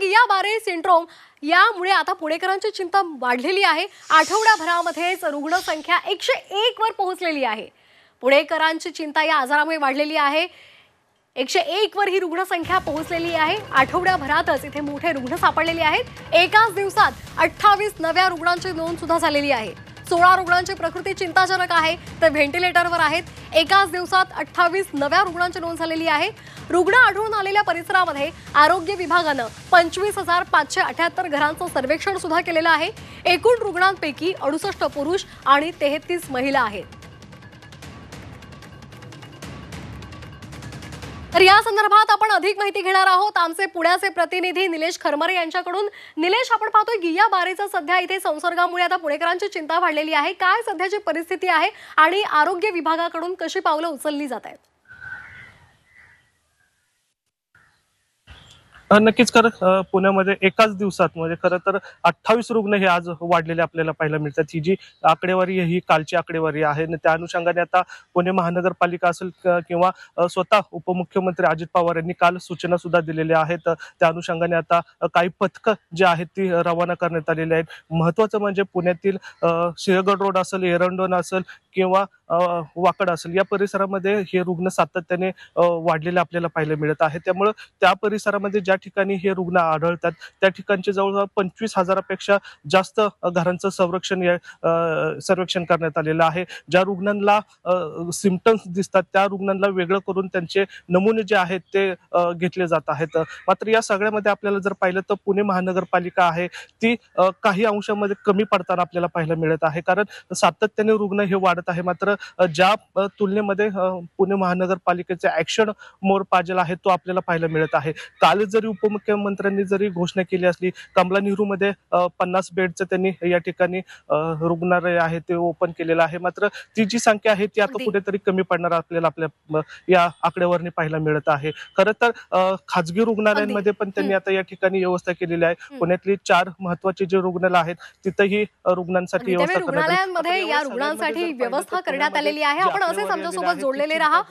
गिया-बारे syndrome यामुळे आता पुणेकरांची चिंता वाढलेली आहे। आठवड्याभरामध्येच रुग्णसंख्या 101 वर पोहोचलेली आहे। पुणेकरांची चिंता या आजारामुळे वाढलेली आहे। 101 वर ही रुग्णसंख्या पोहोचलेली आहे। आठवड्याभरातच इथे मोठे रुग्ण सापडलेले आहेत। एकाच दिवसात 28 नव्या रुग्णांची नोंद सुद्धा झालेली आहे। 16 रुग्णांची प्रकृती चिंताजनक आहे तर व्हेंटिलेटरवर आहेत। एकाच दिवसात 28 नव्या रुग्णांची नोंद झालेली आहे। रुग्ण आढळून आलेल्या परिसरामध्ये आरोग्य विभागाने 25,578 घरांचं सर्वेक्षण सुद्धा केलेलं आहे। एकूण रुग्णांपैकी 68 पुरुष आणि 33 महिला आहेत। तर या संदर्भात आपण अधिक माहिती घेणार आहोत आमचे पुण्याचे प्रतिनिधी निलेश खरमरे यांच्याकडून। निलेश, आपण पाहतोय गिया-बारेचा सध्या इथे संसर्गामुळे आता पुणेकरांची चिंता वाढलेली आहे। काय सध्याची परिस्थिती आहे आणि आरोग्य विभागाकडून कशी पावलं उचलली जात आहेत? नक्कीच पुण्यामध्ये एकाच दिवसात म्हणजे खरं तर 28 रुग्ण हे आज वाढलेले आपल्याला पाहायला मिळतात। ही जी आकडेवारी ही कालची आकडेवारी आहे आणि त्या अनुषंगाने आता पुणे महानगरपालिका असेल किंवा स्वतः उपमुख्यमंत्री अजित पवार यांनी काल सूचना सुद्धा दिलेल्या आहेत। त्या अनुषंगाने आता काही पथकं जे आहेत ती रवाना करण्यात आलेली आहेत। महत्त्वाचं म्हणजे पुण्यातील सिंहगड रोड असेल, एरंडोन असेल किंवा वाकड असेल या परिसरामध्ये हे रुग्ण सातत्याने वाढलेले आपल्याला पाहायला मिळत आहे। त्यामुळे त्या परिसरामध्ये ज्या ठिकाणी हे रुग्ण आढळतात त्या ठिकाणचे जवळजवळ 25,000पेक्षा जास्त घरांचं सर्वेक्षण करण्यात आलेलं आहे। ज्या रुग्णांना सिम्पटम्स दिसतात त्या रुग्णांना वेगळं करून त्यांचे नमुने जे आहेत ते घेतले जात आहेत। मात्र या सगळ्यामध्ये आपल्याला जर पाहिलं तर पुणे महानगरपालिका आहे ती काही अंशामध्ये कमी पडताना आपल्याला पाहायला मिळत आहे, कारण सातत्याने रुग्ण हे वाढत आहे। मात्र ज्या तुलनेमध्ये पुणे महानगरपालिकेचे ऍक्शन मोर पाजेल आहे तो आपल्याला पाहायला मिळत आहे। काल जरी उपमुख्यमंत्र्यांनी जरी घोषणा केली असली कमला नेहरू मध्ये 50 बेडचं त्यांनी या ठिकाणी रुग्णालय आहे ते ओपन केलेलं आहे, मात्र ती जी संख्या आहे ती आता कुठेतरी कमी पडणार आपल्याला आपल्या या आकडेवारीने पाहायला मिळत आहे। खरं तर खाजगी रुग्णालयांमध्ये पण त्यांनी आता या ठिकाणी व्यवस्था केलेली आहे। पुण्यातली 4 महत्त्वाचे जे रुग्णालय आहेत तिथेही रुग्णांसाठी व्यवस्था रुग्णालयांमध्ये या रुग्णांसाठी व्यवस्था करण्यात आलेली आहे। आपण असेच आमच्यासोबत जोडलेले राहा।